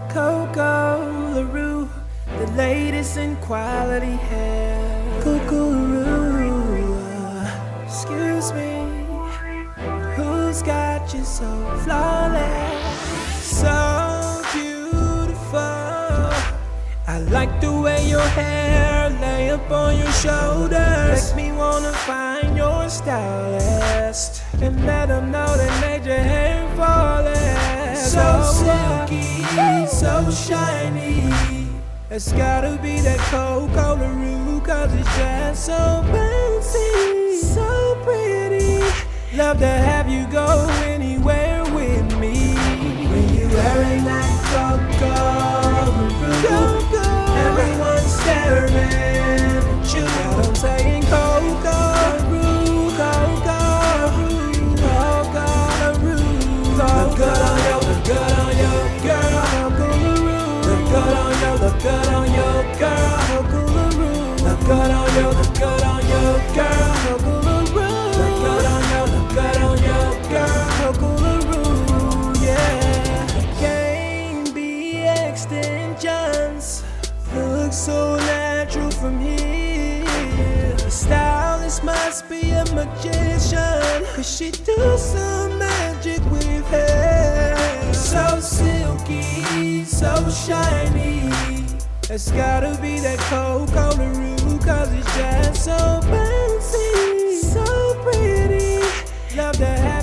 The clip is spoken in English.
CoCo, the latest in quality hair. CoCo, excuse me, who's got you so flawless, so beautiful? I like the way your hair lay up on your shoulders. Make me wanna find your stylist and let them know that made your hair flawless. So silky, so shiny. It's gotta be that CoCo LaRue, cause it's just so bouncy, so pretty. Love to have you go anywhere with me. When you're wearing that CoCo LaRue, everyone's staring at you. But I'm saying CoCo LaRue, CoCo LaRue, CoCo LaRue. Look good on you, look good on you, girl. CoCo LaRue. Look good on you, look good on you, girl. CoCo LaRue. Look good on you, look good on you, girl. CoCo LaRue. Look good on you, look good on you, girl. CoCo LaRue, yeah. Can't be extensions. Look so natural from here. The stylist must be a magician, cause she do some magic with hair. So silky, so shiny. It's gotta be that CoCo LaRue, cause it's just so bouncy, so pretty. Love to have